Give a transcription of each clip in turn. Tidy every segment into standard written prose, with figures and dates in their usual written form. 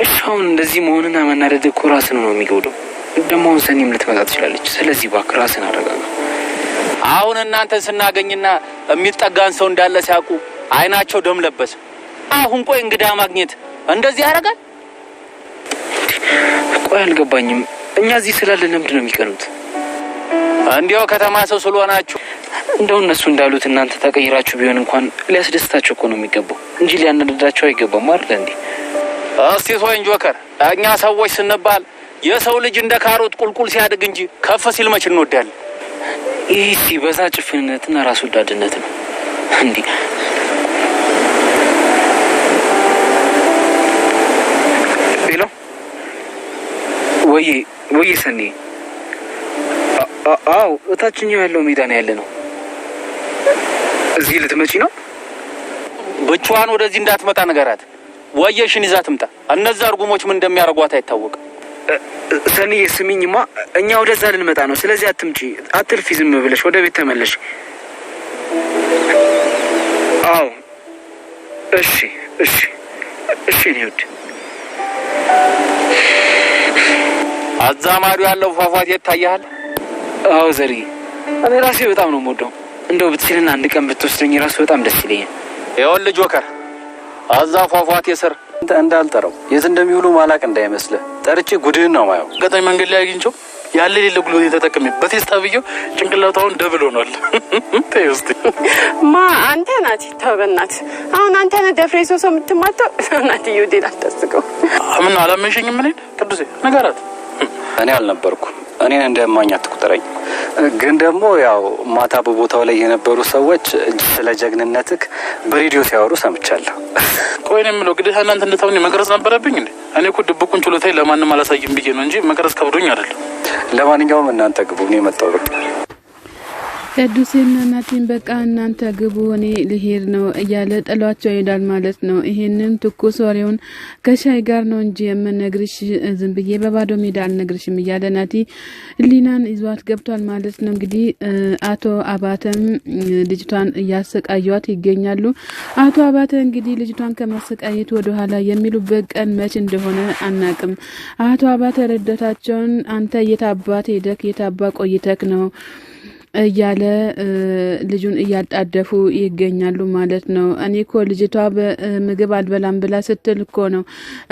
እሻውን እንደዚህ መሆንና መናደድ እኮ ራስን ነው የሚጎዳው። ደግሞ ሰኒም ልትመጣ ትችላለች። ስለዚህ እባክህ ራስን አረጋጋ። አሁን እናንተን ስናገኝና የሚጠጋን ሰው እንዳለ ሲያውቁ አይናቸው ደም ለበሰ። አሁን ቆይ እንግዳ ማግኘት እንደዚህ ያደርጋል? ቆይ አልገባኝም። እኛ እዚህ ስላለን ለምንድን ነው የሚቀኑት? እንዲያው ከተማ ሰው ስለሆናችሁ እንደው እነሱ እንዳሉት እናንተ ተቀይራችሁ ቢሆን እንኳን ሊያስደስታቸው እኮ ነው የሚገባው እንጂ ሊያናደዳቸው አይገባም አይደል እንዴ? እስቲ ሶይን ጆከር፣ እኛ ሰዎች ስንባል የሰው ልጅ እንደ ካሮት ቁልቁል ሲያድግ እንጂ ከፍ ሲል መች እንወዳለን? ይህ ሲበዛ ጭፍንነትና ራስ ወዳድነት ነው እንዴ? ሄሎ ወይ ሰኒ። አዎ እታችኛው ያለው ሜዳ ነው ያለ ነው። እዚህ ልትመጪ ነው? ብቻዋን ወደዚህ እንዳትመጣ ነገራት። ወየሽን ይዛ ትምጣ። እነዛ እርጉሞች ምን እንደሚያደርጓት አይታወቅም። ሰኒ ስሚኝማ፣ እኛ ወደዛ ልንመጣ ነው። ስለዚህ አትምጪ፣ አትልፊ፣ ዝም ብለሽ ወደ ቤት ተመለሽ። አዎ እሺ ነው። አዛማዱ ያለው ፏፏቴ ይታያል። አዎ ዘሪ፣ እኔ ራሴ በጣም ነው የምወደው። እንደው ብትችልና አንድ ቀን ብትወስደኝ ራሱ በጣም ደስ ይለኛል። ይኸውልህ ጆከር፣ አዛ ፏፏቴ ስር እንዳልጠራው የት እንደሚውሉ ማላቅ እንዳይመስልህ። ጠርቼ ጉድህን ነው ማየው። ገጠኝ መንገድ ላይ አግኝቼው ያለ ሌለ ጉልበቴ ተጠቅሜ በቴስታ ብዬው ጭንቅላታውን ደብል ሆኗል። ተይውስቲ አንተ ናት ተበናት። አሁን አንተ ነህ ደፍሬ ሰው የምትማታው። ናት ይውዴል አታስቀው። ምን አላመንሽኝም? ምን ቅዱሴ ነገራት። እኔ አልነበርኩም። እኔን እንደማኛ ተቆጠረኝ። ግን ደግሞ ያው ማታ በቦታው ላይ የነበሩ ሰዎች ስለ ጀግንነትህ በሬዲዮ ሲያወሩ ሰምቻለሁ። ቆይ ነው የምለው ግዴታ እናንተ እንደታውኝ መቅረጽ ነበረብኝ እንዴ? እኔ እኮ ድብቁን ችሎታዬ ለማንም አላሳይም ብዬ ነው እንጂ መቅረጽ ከብዶኝ አይደለም። ለማንኛውም እናንተ ግቡ፣ እኔ መጣሁ። በቃ ቅዱሴና ናቲን በቃ እናንተ ግቡ እኔ ልሄድ ነው እያለ ጥሏቸው ይሄዳል ማለት ነው። ይሄንን ትኩስ ወሬውን ከሻይ ጋር ነው እንጂ የምነግርሽ ዝም ብዬ በባዶ ሜዳ አልነግርሽም እያለ ናቲ ሊናን ይዟት ገብቷል ማለት ነው። እንግዲህ አቶ አባተም ልጅቷን እያሰቃዩት ይገኛሉ። አቶ አባተ እንግዲህ ልጅቷን ከማሰቃየት ወደ ኋላ የሚሉበት ቀን መች እንደሆነ አናቅም። አቶ አባተ ረዳታቸውን አንተ የታባት ሄደክ የታባ ቆይተክ ነው እያለ ልጁን እያጣደፉ ይገኛሉ ማለት ነው። እኔ እኮ ልጅቷ በምግብ አልበላም ብላ ስትል እኮ ነው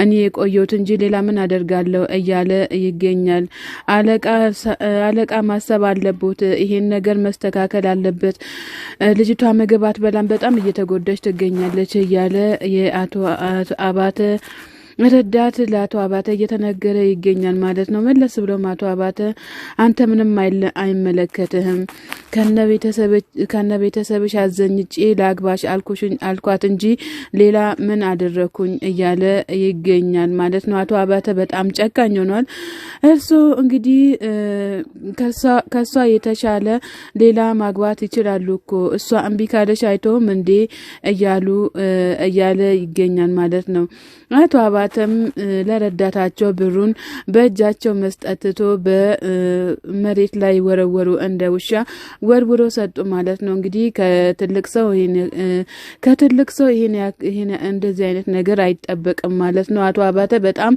እኔ የቆየሁት እንጂ ሌላ ምን አደርጋለሁ እያለ ይገኛል። አለቃ ማሰብ አለበት፣ ይሄን ነገር መስተካከል አለበት። ልጅቷ ምግብ አትበላም፣ በጣም እየተጎዳች ትገኛለች እያለ የአቶ አባተ ረዳት ለአቶ አባተ እየተነገረ ይገኛል ማለት ነው። መለስ ብሎም አቶ አባተ አንተ ምንም አይመለከትህም፣ ከነ ቤተሰብሽ አዘኝጬ ላግባሽ አልኳት እንጂ ሌላ ምን አደረኩኝ እያለ ይገኛል ማለት ነው። አቶ አባተ በጣም ጨካኝ ሆኗል። እርሱ እንግዲህ ከሷ የተሻለ ሌላ ማግባት ይችላሉ እኮ እሷ እምቢ ካለሽ አይተውም እንዴ እያለ ይገኛል ማለት ነው። አቶ አባተም ለረዳታቸው ብሩን በእጃቸው መስጠትቶ በመሬት ላይ ወረወሩ፣ እንደ ውሻ ወርውሮ ሰጡ ማለት ነው። እንግዲህ ከትልቅ ሰው ይሄን እንደዚህ አይነት ነገር አይጠበቅም ማለት ነው። አቶ አባተ በጣም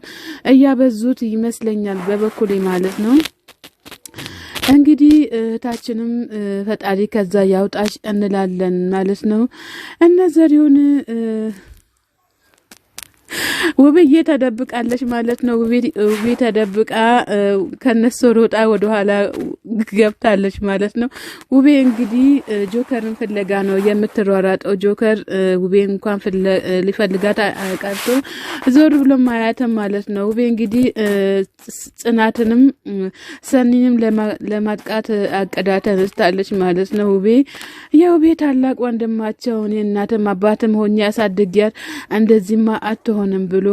እያበዙት ይመስለኛል በበኩሌ ማለት ነው። እንግዲህ እህታችንም ፈጣሪ ከዛ ያውጣሽ እንላለን ማለት ነው። እነዘሪውን ውብዬ ተደብቃለች ማለት ነው። ውብዬ ተደብቃ ከነሱ ሮጣ ወደ ኋላ ገብታለች ማለት ነው። ውቤ እንግዲህ ጆከርን ፍለጋ ነው የምትሯሯጠው። ጆከር ውቤ እንኳን ሊፈልጋት ቀርቶ ዞር ብሎ ማያተም ማለት ነው። ውቤ እንግዲህ ጽናትንም ሰኒንም ለማጥቃት አቅዳ ተነስታለች ማለት ነው። ውቤ የውቤ ታላቅ ወንድማቸው እኔ እናትም አባትም ሆኜ ያሳድጊያት እንደዚህማ አትሆንም ብሎ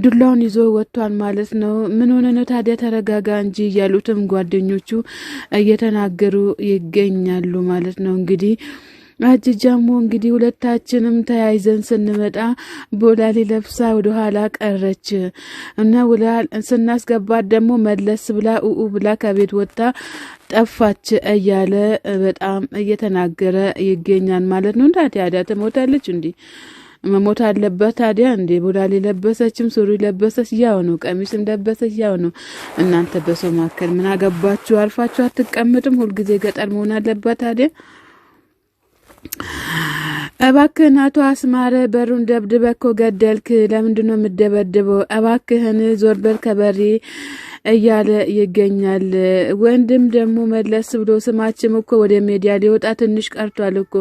ዱላውን ይዞ ወጥቷል ማለት ነው። ምን ሆነ ነው ታዲያ ተረጋጋ እንጂ ያሉትም ጓደኞቹ እየተናገሩ ይገኛሉ ማለት ነው። እንግዲህ አጅጃሙ እንግዲህ ሁለታችንም ተያይዘን ስንመጣ ቦላሌ ለብሳ ወደ ኋላ ቀረች እና ስናስገባት ደግሞ መለስ ብላ ብላ ከቤት ወጣ ጠፋች እያለ በጣም እየተናገረ ይገኛል ማለት ነው። ታዲያ ትሞታለች እንዴ? መሞት አለበት ታዲያ እንዴ? ቦላሌ ለበሰችም ሱሪ ለበሰች ያው ነው፣ ቀሚስም ለበሰች ያው ነው። እናንተ በሰው መካከል ምን አገባችሁ? አርፋችሁ አትቀመጡም? ሁልጊዜ ገጠር መሆን አለበት ታዲያ? እባክህን አቶ አስማረ በሩን ደብድበህ እኮ ገደልክ። ለምንድነው የምደበድበው? እባክህን ዞር በል ከበሬ እያለ ይገኛል። ወንድም ደግሞ መለስ ብሎ ስማችም እኮ ወደ ሚዲያ ሊወጣ ትንሽ ቀርቷል እኮ።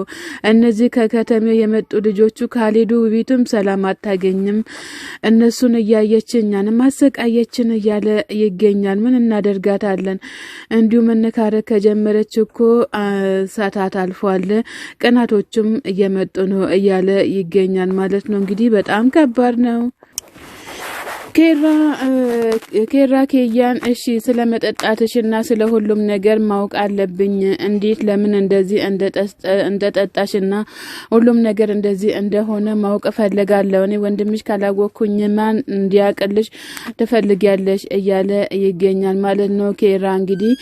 እነዚህ ከከተሜው የመጡ ልጆቹ ካልሄዱ ውቢቱም ሰላም አታገኝም። እነሱን እያየች እኛንም አሰቃየችን እያለ ይገኛል። ምን እናደርጋታለን? እንዲሁ መነካረክ ከጀመረች እኮ ሰዓታት አልፏል። ቀናቶችም እየመጡ ነው እያለ ይገኛል ማለት ነው። እንግዲህ በጣም ከባድ ነው። ኬራ ኬያን እሺ ስለ መጠጣትሽና ስለ ሁሉም ነገር ማወቅ አለብኝ። እንዴት ለምን እንደዚህ እንደጠጣሽና ሁሉም ነገር እንደዚህ እንደሆነ ማወቅ ፈልጋለሁ። እኔ ወንድምሽ ካላወቅኩኝ ማን እንዲያቅልሽ ትፈልጊያለሽ እያለ ይገኛል ማለት ነው። ኬራ እንግዲህ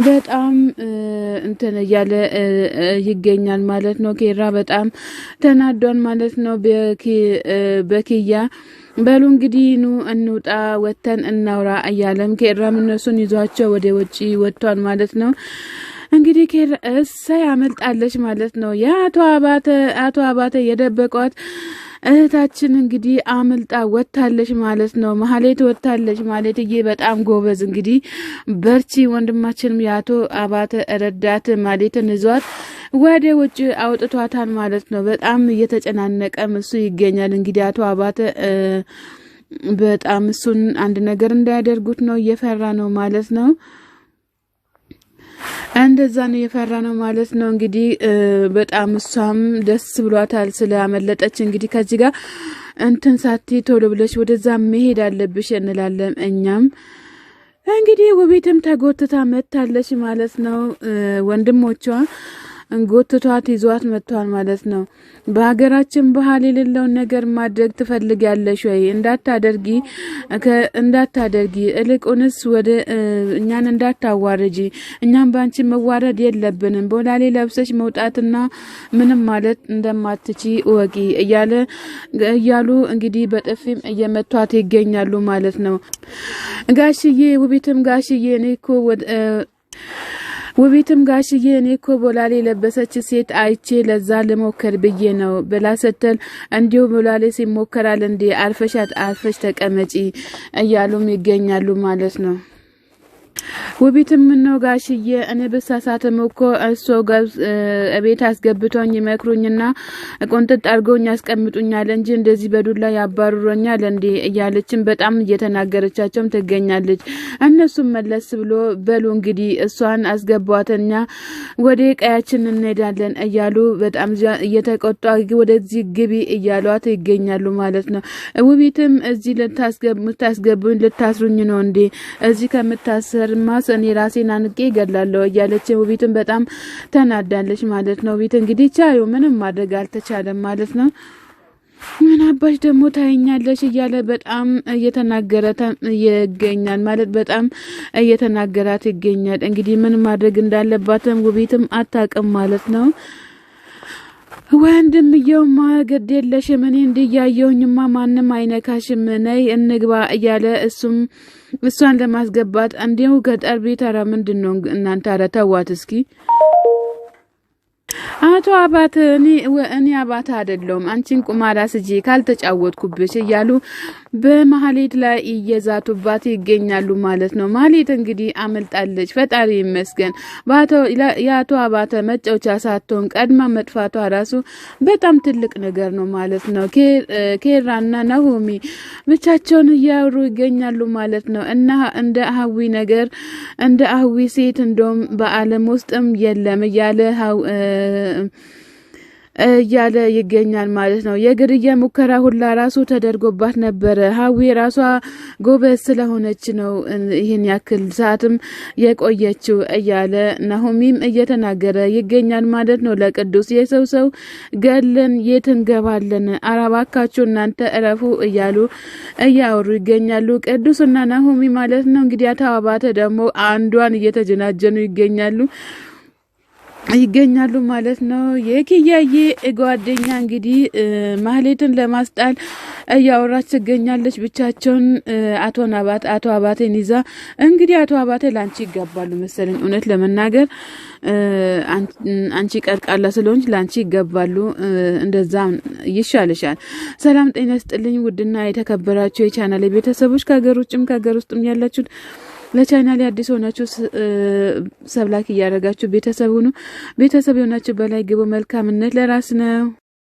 በጣም እንትን እያለ ይገኛል ማለት ነው። ኬራ በጣም ተናዷል ማለት ነው በኪያ በሉ እንግዲህ ኑ እንውጣ ወተን እናውራ እያለም ኬራም እነሱን ይዟቸው ወደ ውጪ ወጥቷል ማለት ነው። እንግዲህ ኬራ ያመልጣለች ማለት ነው። አቶ አባተ የደበቋት እህታችን እንግዲህ አመልጣ ወጣለች ማለት ነው። ማህሌት ወጣለች ማለትዬ በጣም ጎበዝ። እንግዲህ በርቺ ወንድማችንም ያቶ አባተ ረዳት ማለትን ይዟት ወደ ውጭ አውጥቷታል ማለት ነው። በጣም እየተጨናነቀ እሱ ይገኛል። እንግዲህ አቶ አባተ በጣም እሱን አንድ ነገር እንዳያደርጉት ነው እየፈራ ነው ማለት ነው። እንደዛ ነው የፈራ ነው ማለት ነው። እንግዲህ በጣም እሷም ደስ ብሏታል ስለአመለጠች። እንግዲህ ከዚህ ጋር እንትን ሳቲ ቶሎ ብለሽ ወደዛ መሄድ አለብሽ እንላለን እኛም። እንግዲህ ውቢትም ተጎትታ መታለች ማለት ነው። ወንድሞቿ ጎትቷት ይዟት መጥቷል ማለት ነው። በሀገራችን ባህል የሌለውን ነገር ማድረግ ትፈልጊያለሽ ወይ? እንዳታደርጊ እልቁንስ ወደ እኛን እንዳታዋርጂ። እኛም ባንቺ መዋረድ የለብንም። ቦላሌ ለብሰሽ መውጣትና ምንም ማለት እንደማትቺ እወቂ እያሉ እንግዲህ በጥፊም እየመቷት ይገኛሉ ማለት ነው። ጋሽዬ ውቢትም ጋሽዬ እኔ እኮ ቦላሌ ለበሰች ሴት አይቼ ለዛ ልሞከር ብዬ ነው ብላ ስትል እንዲሁ ቦላሌ ሲሞከራል እንዴ? አርፈሽ ተቀመጪ እያሉም ይገኛሉ ማለት ነው። ውቢትም ነው ጋሽዬ እኔ በሳሳተም እኮ እሱ ቤት አስገብቶኝ ይመክሩኝና ቆንጥጥ አድርገውኝ ያስቀምጡኛል እንጂ እንደዚህ በዱላ ያባሩኛል እንዴ እያለችም በጣም እየተናገረቻቸውም ትገኛለች። እነሱም መለስ ብሎ በሉ እንግዲህ እሷን አስገቧተኛ ወደ ቀያችን እንሄዳለን እያሉ በጣም እየተቆጣ ወደዚህ ግቢ እያሏት ይገኛሉ ማለት ነው። ውቢትም እዚህ ልታስገቡኝ ልታስሩኝ ነው እንዴ? እዚህ ከምታሰር ማስ እኔ ራሴን አንቄ ገላለሁ እያለች ውቢትን በጣም ተናዳለች ማለት ነው። ውቢት እንግዲህ ቻዩ ምንም ማድረግ አልተቻለም ማለት ነው። ምን አባሽ ደግሞ ታይኛለሽ እያለ በጣም እየተናገረ ይገኛል ማለት በጣም እየተናገራት ይገኛል። እንግዲህ ምን ማድረግ እንዳለባትም ውቢትም አታውቅም ማለት ነው። ወንድምየውማ ግድ የለሽም እኔ እንዲያየውኝማ ማንም አይነካሽም ነይ እንግባ እያለ እሷን ለማስገባት እንዲሁ ገጠር ቤት ኧረ ምንድን ነው እናንተ? ኧረ ተዋት እስኪ። አቶ አባተ እኔ አባተ አይደለሁም አንቺን ቁማራ ስጂ ካልተጫወትኩብሽ እያሉ በማህሌት ላይ እየዛቱባት ይገኛሉ ማለት ነው። ማህሌት እንግዲህ አመልጣለች። ፈጣሪ ይመስገን። የአቶ አባተ መጫወቻ ሳትሆን ቀድማ መጥፋቷ ራሱ በጣም ትልቅ ነገር ነው ማለት ነው። ኬራና ናሆሚ ብቻቸውን እያወሩ ይገኛሉ ማለት ነው። እና እንደ አህዊ ሴት እንደውም በዓለም ውስጥም የለም እያለ ይገኛል ማለት ነው። የግድያ ሙከራ ሁላ ራሱ ተደርጎባት ነበረ። ሀዊ ራሷ ጎበዝ ስለሆነች ነው ይህን ያክል ሰዓትም የቆየችው እያለ ናሆሚም እየተናገረ ይገኛል ማለት ነው። ለቅዱስ የሰው ገለን የት እንገባለን? አራባካችሁ እናንተ እረፉ እያሉ እያወሩ ይገኛሉ ቅዱስና ናሆሚ ማለት ነው። እንግዲህ አቶ አባተ ደግሞ አንዷን እየተጀናጀኑ ይገኛሉ። ይገኛሉ ማለት ነው። የኪያዬ ጓደኛ እንግዲህ ማህሌትን ለማስጣል እያወራች ትገኛለች ብቻቸውን። አቶ አባቴን ይዛ እንግዲህ አቶ አባቴ ላንቺ ይገባሉ መሰለኝ፣ እውነት ለመናገር አንቺ ቀርቃላ ስለሆንሽ ላንቺ ይገባሉ፣ እንደዛ ይሻልሻል። ሰላም ጤና ይስጥልኝ ውድና የተከበራችሁ የቻናሌ ቤተሰቦች ከሀገር ውጭም ከሀገር ውስጥም ያላችሁ ለቻናሌ አዲስ ሆናችሁ ሰብላክ እያደረጋችሁ ቤተሰብ ሁኑ። ቤተሰብ የሆናችሁ በላይ ግቡ። መልካምነት ለራስ ነው።